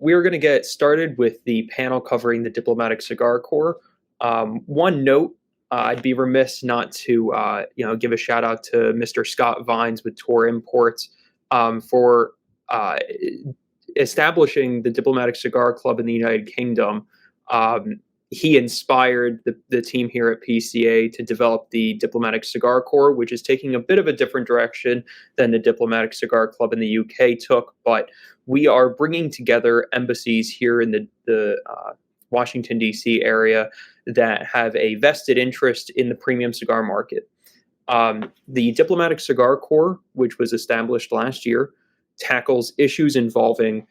we're going to get started with the panel covering the Diplomatic Cigar Corps. One note, I'd be remiss not to give a shout out to Mr. Scott Vines with Tour Imports for establishing the Diplomatic Cigar Club in the United Kingdom. He inspired the team here at PCA to develop the Diplomatic Cigar Corps, which is taking a bit of a different direction than the Diplomatic Cigar Club in the UK took. But we are bringing together embassies here in the Washington, D.C. area that have a vested interest in the premium cigar market. The Diplomatic Cigar Corps, which was established last year, tackles issues involving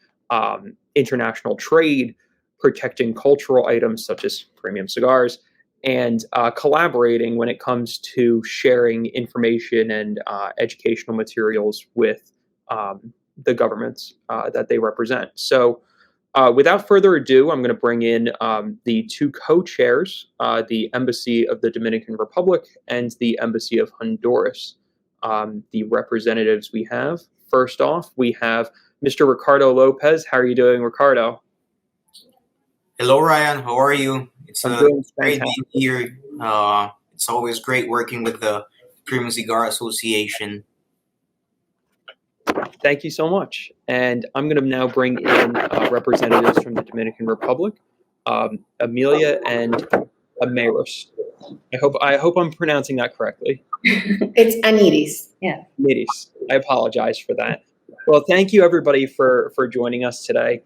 international trade, protecting cultural items such as premium cigars, and collaborating when it comes to sharing information and educational materials with the governments that they represent. So without further ado, I'm going to bring in the two co-chairs, the Embassy of the Dominican Republic and the Embassy of Honduras. The representatives we have. First off, we have Mr. Ricardo Lopez. How are you doing, Ricardo? Hello, Ryan. How are you? It's great being here. It's always great working with the Premium Cigar Association. Thank you so much. And I'm going to now bring in representatives from the Dominican Republic, Amelia and Amaris. I hope I'm pronouncing that correctly. It's Aniris. Yeah. Aniris. I apologize for that. Well, thank you everybody for joining us today.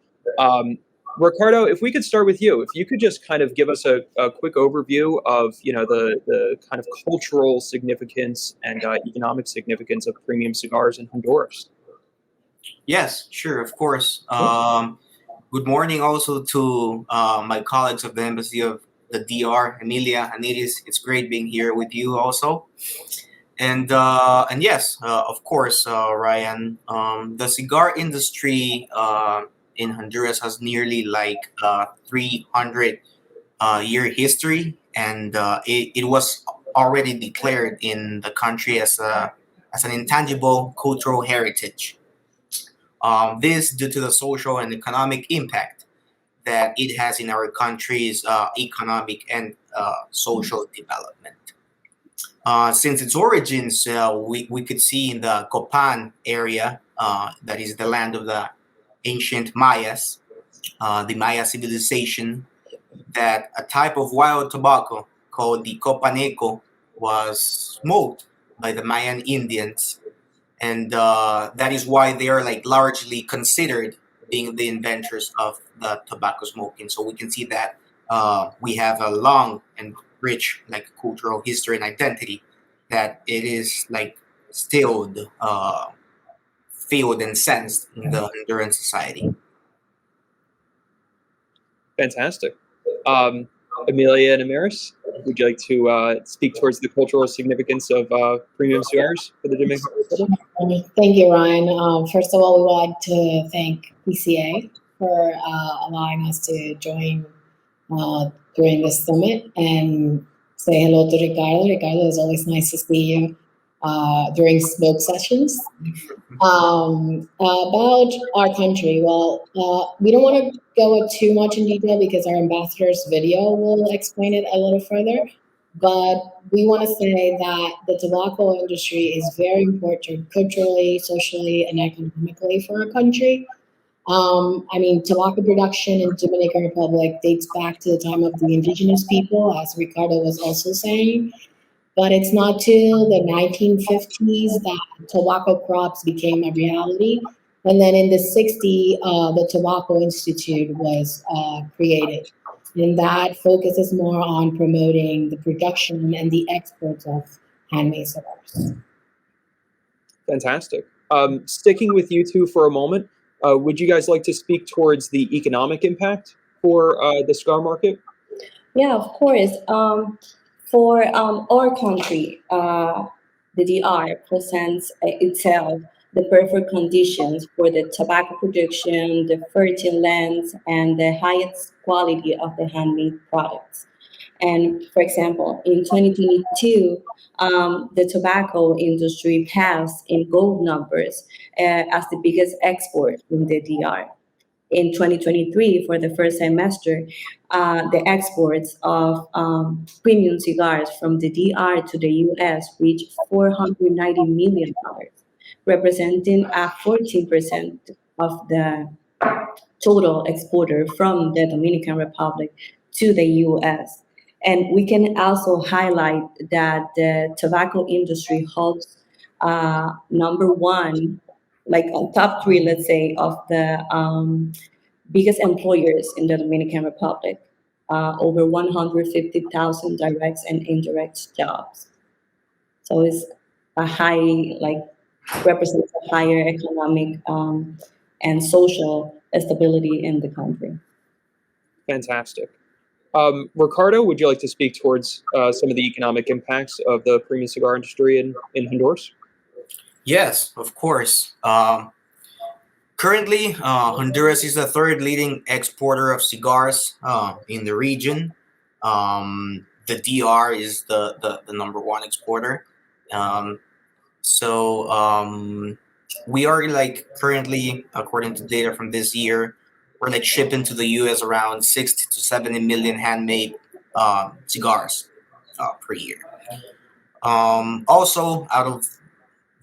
Ricardo, if we could start with you, if you could just kind of give us a quick overview of the kind of cultural significance and economic significance of premium cigars in Honduras. Yes, sure, of course. Good morning also to my colleagues of the Embassy of the DR, Emilia, Aniris. It's great being here with you also. And yes, of course, Ryan, the cigar industry in Honduras has nearly 300 year history, and it was already declared in the country as an intangible cultural heritage. This due to the social and economic impact that it has in our country's economic and social development. Since its origins, we could see in the Copan area, that is the land of the ancient Mayas, the Maya civilization, that a type of wild tobacco called the copaneco was smoked by the Mayan Indians. And that is why they are largely considered being the inventors of the tobacco smoking. So we can see that we have a long and rich cultural history and identity that it is still feel and sensed in the Honduran society. Fantastic. Amelia and Amaris, would you like to speak towards the cultural significance of premium cigars for the Dominican Republic? Thank you, Ryan. First of all, we would like to thank PCA for allowing us to join during this summit and say hello to Ricardo. Ricardo, it's always nice to see you during smoke sessions. About our country, well, we don't want to go too much in detail because our ambassador's video will explain it a little further. But we want to say that the tobacco industry is very important culturally, socially, and economically for our country. Tobacco production in Dominican Republic dates back to the time of the indigenous people, as Ricardo was also saying. But it's not till the 1950s that tobacco crops became a reality. And then in the 60s, the Tobacco Institute was created. And that focuses more on promoting the production and the export of handmade cigars. Fantastic. Sticking with you two for a moment, would you guys like to speak towards the economic impact for the cigar market? Yeah, of course. For our country, the DR presents itself the perfect conditions for the tobacco production, the fertile lands, and the highest quality of the handmade products. And for example, in 2022, the tobacco industry passed in gold numbers as the biggest export in the DR. in 2023, for the first semester, the exports of premium cigars from the DR to the US reached $490 million, representing a 14% of the total exporter from the Dominican Republic to the US. And we can also highlight that the tobacco industry holds number one, like top three, let's say, of the biggest employers in the Dominican Republic, over 150,000 direct and indirect jobs. So it's a high, like, represents a higher economic and social stability in the country. Fantastic. Ricardo, would you like to speak towards some of the economic impacts of the premium cigar industry in Honduras? Yes, of course. Currently, Honduras is the third leading exporter of cigars in the region. The DR is the number one exporter. So we are like currently, according to data from this year, we're like shipping to the U.S. around 60 to 70 million handmade cigars per year. Also, out of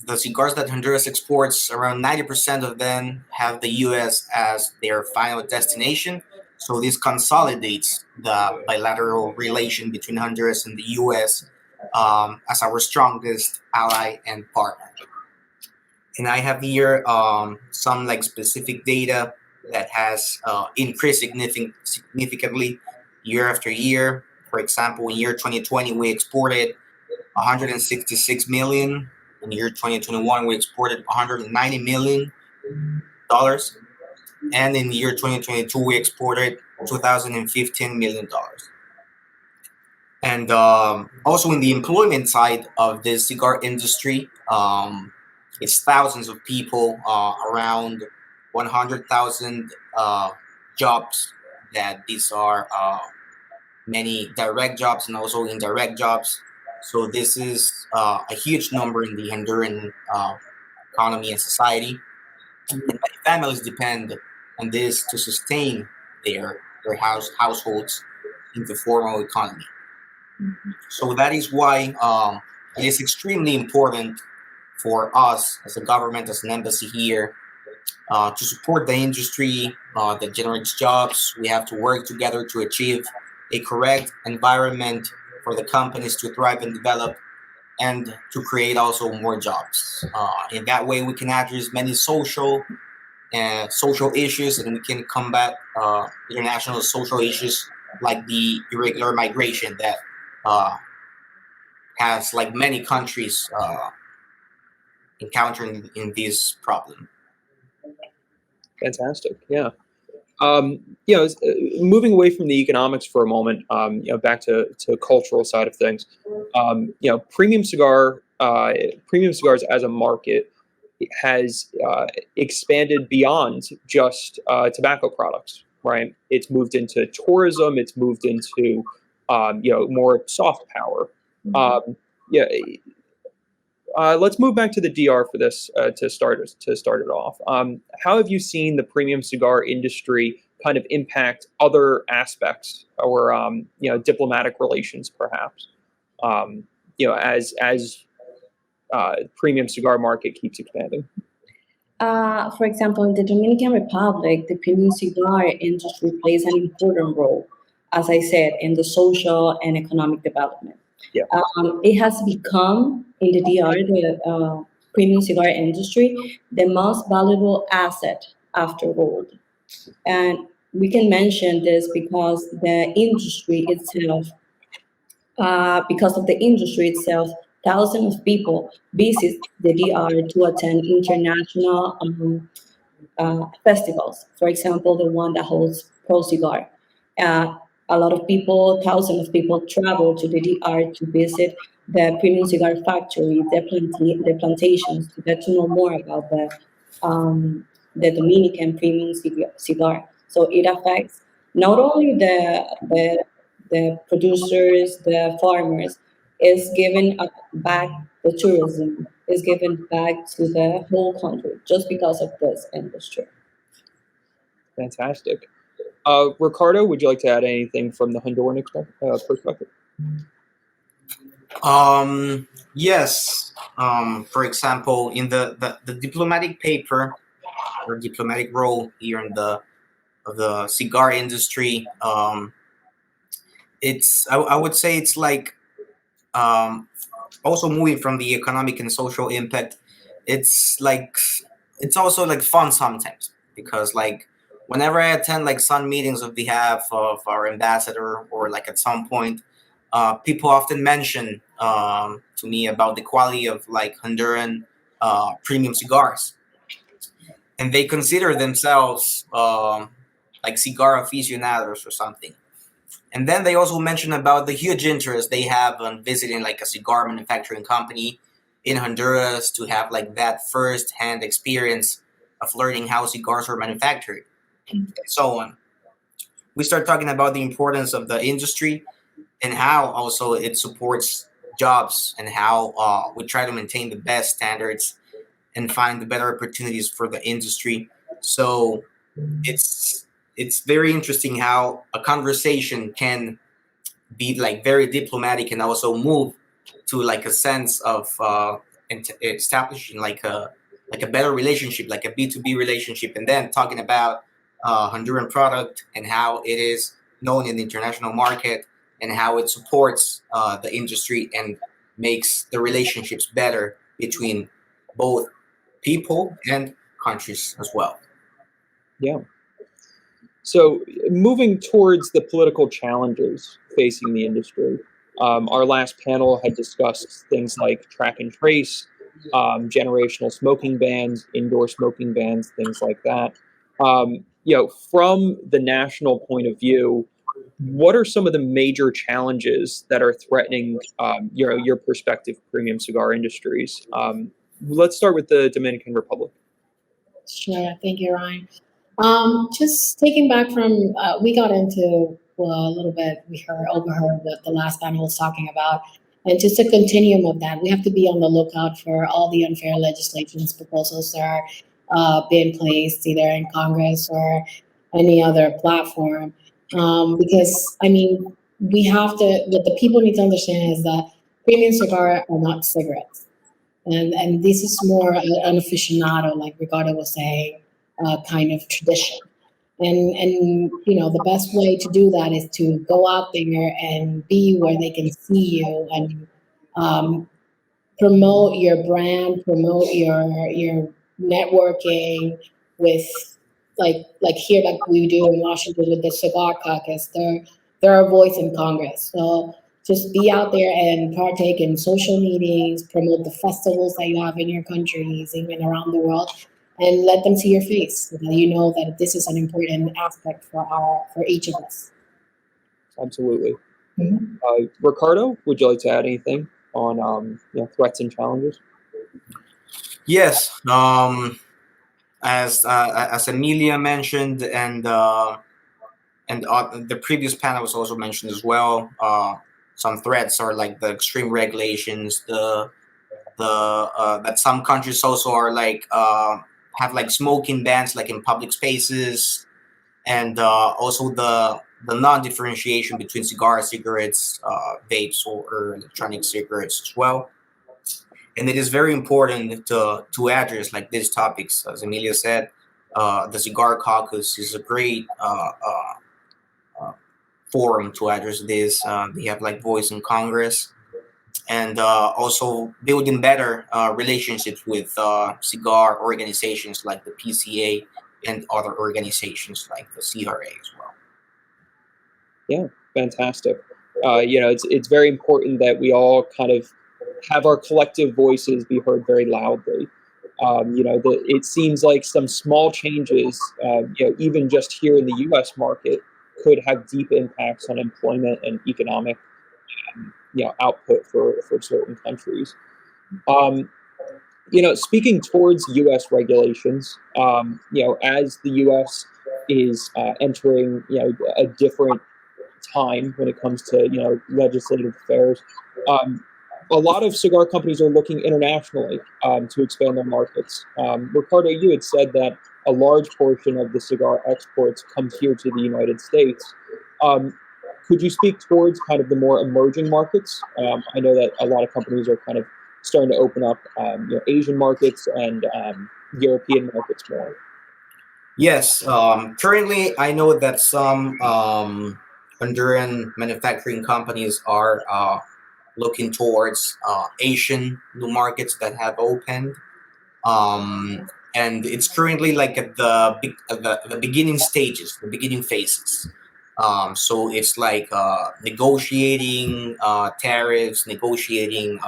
the cigars that Honduras exports, around 90% of them have the U.S. as their final destination. So this consolidates the bilateral relation between Honduras and the U.S. As our strongest ally and partner. And I have here some like specific data that has increased significantly year after year. For example, in year 2020, we exported 166 million. In year 2021, we exported 190 million dollars, and in the year 2022, we exported 2,015 million dollars. And also in the employment side of the cigar industry, it's thousands of people, around 100,000 jobs. That these are many direct jobs and also indirect jobs. So this is a huge number in the Honduran economy and society. And many families depend on this to sustain their households in the formal economy. So that is why it is extremely important for us as a government, as an embassy here, to support the industry that generates jobs. We have to work together to achieve a correct environment for the companies to thrive and develop, and to create also more jobs. In that way, we can address many social issues, and we can combat international social issues like the irregular migration that has like many countries encountering in this problem. Fantastic. Yeah. Moving away from the economics for a moment, back to cultural side of things. Premium cigars as a market has expanded beyond just tobacco products, right? It's moved into tourism. It's moved into more soft power. Let's move back to the DR for this to start it off. How have you seen the premium cigar industry kind of impact other aspects or diplomatic relations, perhaps? As premium cigar market keeps expanding. For example, in the Dominican Republic, the premium cigar industry plays an important role, as I said, in the social and economic development. Yeah. It has become, in the DR, the premium cigar industry, the most valuable asset after gold. And we can mention this because the industry itself, thousands of people visit the DR to attend international festivals. For example, the one that holds Pro Cigar. A lot of people, thousands of people travel to the DR to visit the premium cigar factory, the plantations, to get to know more about the Dominican premium cigar. So it affects not only the producers, the farmers, is given back the tourism, is given back to the whole country just because of this industry. Fantastic. Ricardo, would you like to add anything from the Honduran perspective? Yes. For example, in the diplomatic paper or diplomatic role here in the cigar industry, I would say it's like um, also moving from the economic and social impact. It's like it's also like fun sometimes because like whenever I attend like some meetings on behalf of our ambassador or like at some point, people often mention to me about the quality of like Honduran premium cigars, and they consider themselves like cigar aficionados or something. And then they also mention about the huge interest they have on visiting like a cigar manufacturing company in Honduras to have like that first-hand experience of learning how cigars are manufactured and so on. We start talking about the importance of the industry and how also it supports jobs and how we try to maintain the best standards and find the better opportunities for the industry. So it's very interesting how a conversation can be like very diplomatic and also move to like a sense of establishing like a better relationship, like a B2B relationship, and then talking about Honduran product and how it is known in the international market and how it supports the industry and makes the relationships better between both people and countries as well. Yeah. So, moving towards the political challenges facing the industry, our last panel had discussed things like track and trace, generational smoking bans, indoor smoking bans, things like that. From the national point of view, what are some of the major challenges that are threatening, your prospective premium cigar industries? Let's start with the Dominican Republic. Sure. Thank you, Ryan. Just taking back from, we got into a little bit, overheard what the last panel was talking about. And just a continuum of that, we have to be on the lookout for all the unfair legislations proposals that are being placed either in Congress or any other platform. Because, I mean, what the people need to understand is that premium cigar are not cigarettes. And this is more an aficionado, like Ricardo was saying, kind of tradition. And the best way to do that is to go out there and be where they can see you and promote your brand, promote your networking with like here like we do in Washington with the Cigar Caucus. They're a voice in Congress. So just be out there and partake in social meetings, promote the festivals that you have in your countries, even around the world, and let them see your face so that you know that this is an important aspect for each of us. Absolutely. Mm-hmm. Ricardo, would you like to add anything on threats and challenges? Yes. As Emilia mentioned, and the previous panel was also mentioned as well. Some threats are like the extreme regulations, the that some countries also are like have like smoking bans like in public spaces, and also the non-differentiation between cigars, cigarettes, vapes, or electronic cigarettes as well. And it is very important to address like these topics, as Emilia said. The Cigar Caucus is a great forum to address this. They have like voice in Congress, and also building better relationships with cigar organizations like the PCA and other organizations like the CRA as well. Yeah, fantastic. It's very important that we all kind of have our collective voices be heard very loudly. It seems like some small changes, even just here in the U.S. market, could have deep impacts on employment and economic, output for certain countries. Speaking towards U.S. regulations, as the U.S. is entering, a different time when it comes to, legislative affairs. A lot of cigar companies are looking internationally to expand their markets. Ricardo, you had said that a large portion of the cigar exports comes here to the United States. Um, could you speak towards kind of the more emerging markets? I know that a lot of companies are kind of starting to open up Asian markets and European markets more. Yes, currently I know that some Honduran manufacturing companies are looking towards Asian new markets that have opened. And it's currently like at the beginning stages, the beginning phases. So it's like negotiating tariffs, negotiating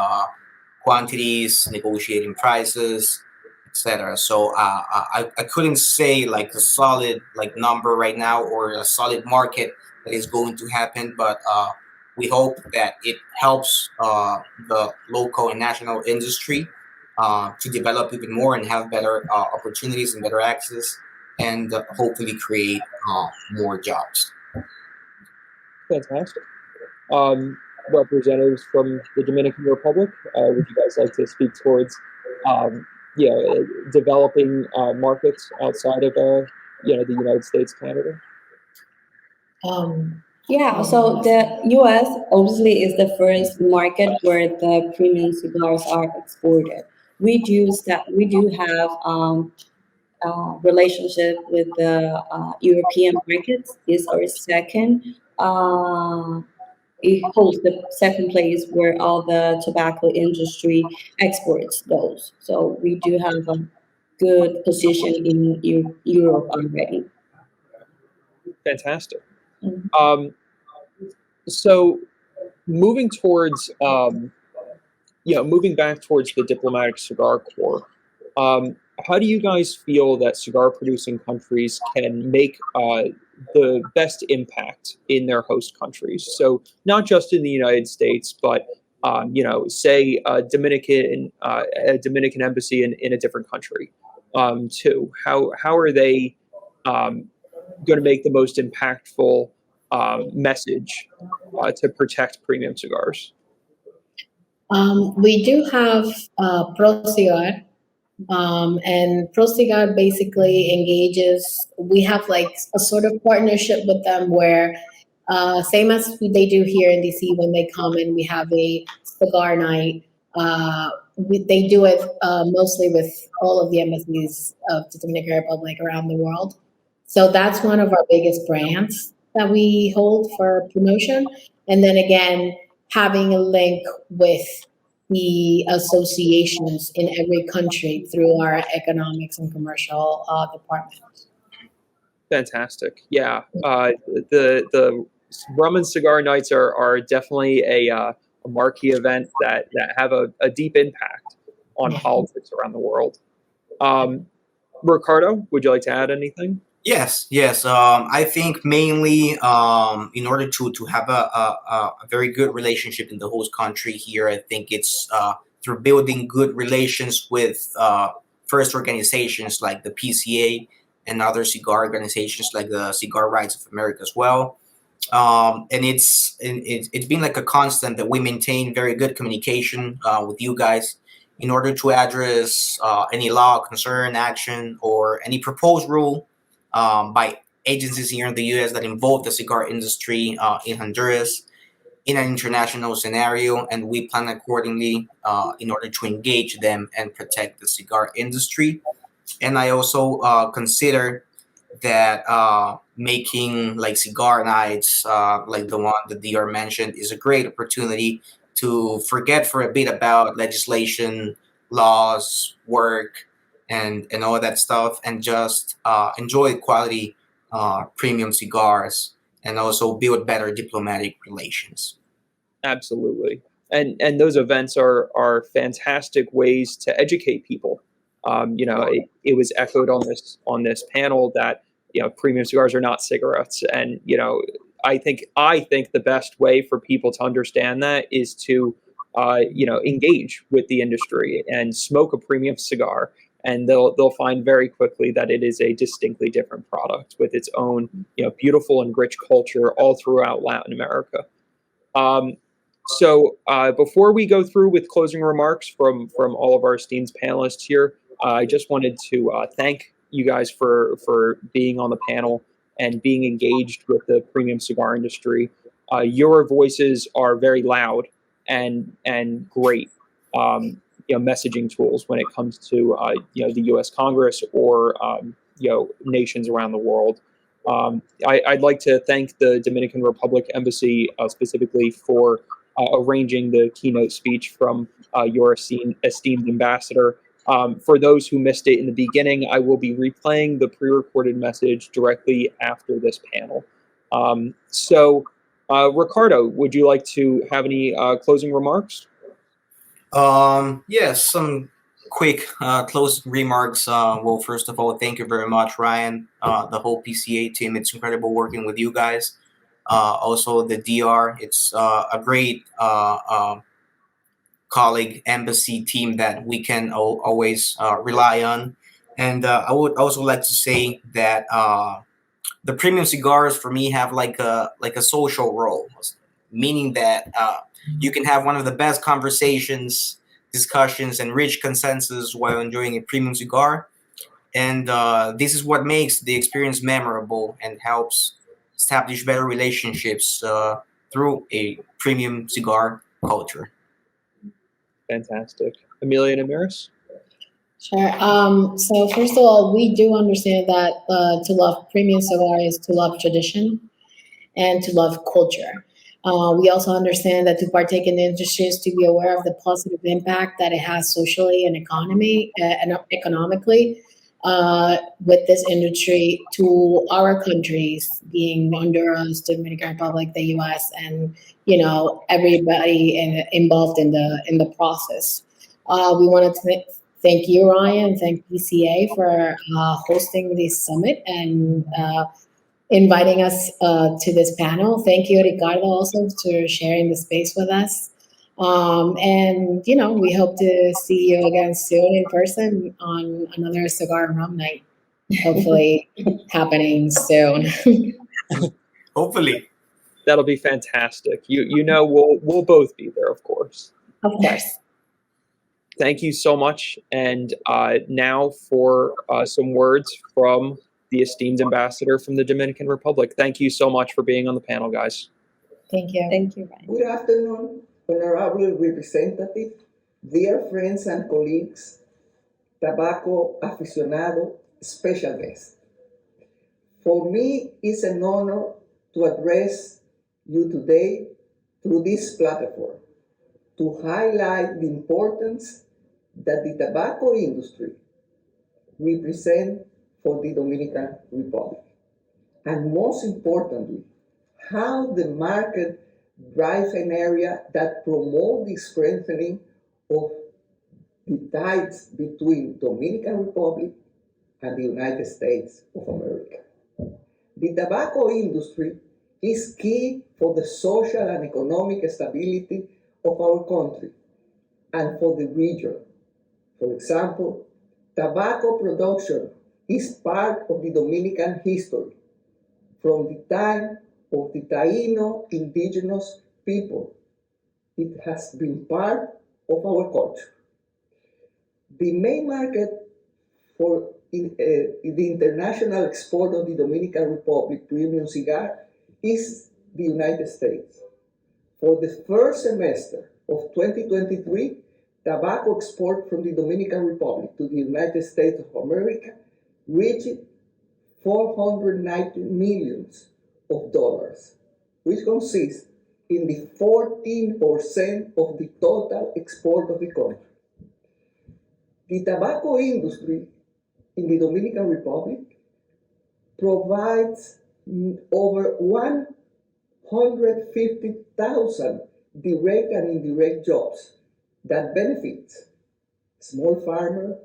quantities, negotiating prices, etc. So I couldn't say like a solid like number right now or a solid market that is going to happen, but we hope that it helps the local and national industry to develop even more and have better opportunities and better access, and hopefully create more jobs. Fantastic. Representatives from the Dominican Republic, would you guys like to speak towards developing markets outside of the United States, Canada? Yeah, so the U.S. obviously is the first market where the premium cigars are exported. We do have relationship with the European markets. Is our second. It holds the second place where all the tobacco industry exports goes. So we do have a good position in Europe already. Fantastic. Mhm. So moving towards moving back towards the diplomatic cigar corps, how do you guys feel that cigar producing countries can make the best impact in their host countries? So not just in the United States, but say a Dominican embassy in a different country too. How are they going to make the most impactful message to protect premium cigars? We do have Pro Cigar, and Pro Cigar basically engages. We have like a sort of partnership with them where, same as they do here in DC when they come and we have a cigar night. They do it mostly with all of the embassies of the Dominican Republic around the world. So that's one of our biggest brands that we hold for promotion. And then again, having a link with the associations in every country through our economics and commercial department. Fantastic. Yeah. The rum and cigar nights are definitely a marquee event that have a deep impact on politics around the world. Ricardo, would you like to add anything? Yes, yes. I think mainly in order to have a very good relationship in the host country here, I think it's through building good relations with first organizations like the PCA and other cigar organizations like the Cigar Rights of America as well. And it's been like a constant that we maintain very good communication with you guys in order to address any law, concern, action, or any proposed rule by agencies here in the U.S. that involve the cigar industry in Honduras in an international scenario, and we plan accordingly in order to engage them and protect the cigar industry. And I also consider that making like cigar nights, like the one that DR mentioned, is a great opportunity to forget for a bit about legislation, laws, work, and all that stuff, and just enjoy quality premium cigars, and also build better diplomatic relations. Absolutely. And those events are fantastic ways to educate people. It was echoed on this panel that premium cigars are not cigarettes, and I think the best way for people to understand that is to engage with the industry and smoke a premium cigar, and they'll find very quickly that it is a distinctly different product with its own beautiful and rich culture all throughout Latin America. So before we go through with closing remarks from all of our esteemed panelists here, I just wanted to thank you guys for being on the panel and being engaged with the premium cigar industry. Your voices are very loud and great, messaging tools when it comes to the U.S. Congress or nations around the world. I'd like to thank the Dominican Republic Embassy specifically for arranging the keynote speech from your esteemed ambassador. For those who missed it in the beginning, I will be replaying the pre-recorded message directly after this panel. Ricardo, would you like to have any closing remarks? Yes, some quick closing remarks. Well, first of all, thank you very much, Ryan, the whole PCA team. It's incredible working with you guys. Also, the DR, it's a great colleague embassy team that we can always rely on. And I would also like to say that the premium cigars for me have like a social role, meaning that you can have one of the best conversations, discussions, and rich consensus while enjoying a premium cigar. And this is what makes the experience memorable and helps establish better relationships through a premium cigar culture. Fantastic. Amelia and Amiris? Sure. So first of all, we do understand that to love premium cigar is to love tradition and to love culture. We also understand that to partake in the industry is to be aware of the positive impact that it has socially and economically with this industry to our countries, being Honduras, Dominican Republic, the U.S., and everybody involved in the process. We wanted to thank you, Ryan, thank PCA for hosting this summit and inviting us to this panel. Thank you, Ricardo, also for sharing the space with us. We hope to see you again soon in person on another Cigar and Rum Night, hopefully happening soon. Hopefully. That'll be fantastic. We'll both be there, of course. Of course. Thank you so much. And now for some words from the esteemed ambassador from the Dominican Republic. Thank you so much for being on the panel, guys. Thank you. Thank you, Ryan. Good afternoon, honorable representative, dear friends and colleagues, tobacco aficionado, special guest. For me, it's an honor to address you today through this platform to highlight the importance that the tobacco industry represents for the Dominican Republic. And most importantly, how the market drives an area that promotes the strengthening of the ties between Dominican Republic and the United States of America. The tobacco industry is key for the social and economic stability of our country and for the region. For example, tobacco production is part of the Dominican history from the time of the Taino indigenous people. It has been part of our culture. The main market for the international export of the Dominican Republic premium cigar is the United States. For the first semester of 2023, tobacco export from the Dominican Republic to the United States of America reached $490 million, which consists in the 14% of the total export of the country. The tobacco industry in the Dominican Republic provides over 150,000 direct and indirect jobs that benefit small farmers,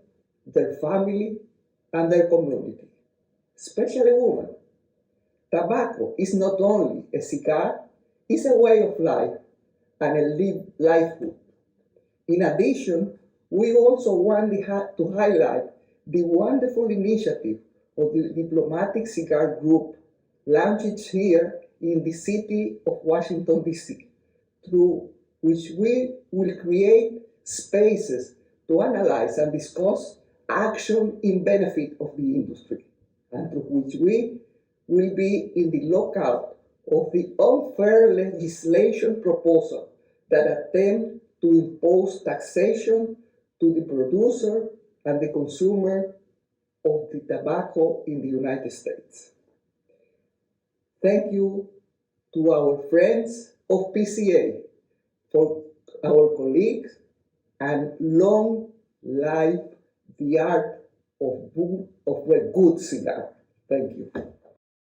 their family, and their community, especially women. Tobacco is not only a cigar, it's a way of life and a livelihood. In addition, we also want to highlight the wonderful initiative of the Diplomatic Cigar Group launched here in the city of Washington, D.C., through which we will create spaces to analyze and discuss action in benefit of the industry, and through which we will be in the lookout of the unfair legislation proposal that attempt to impose taxation to the producer and the consumer of the tobacco in the United States. Thank you to our friends of PCA, for our colleagues, and long live the art of a good cigar. Thank you.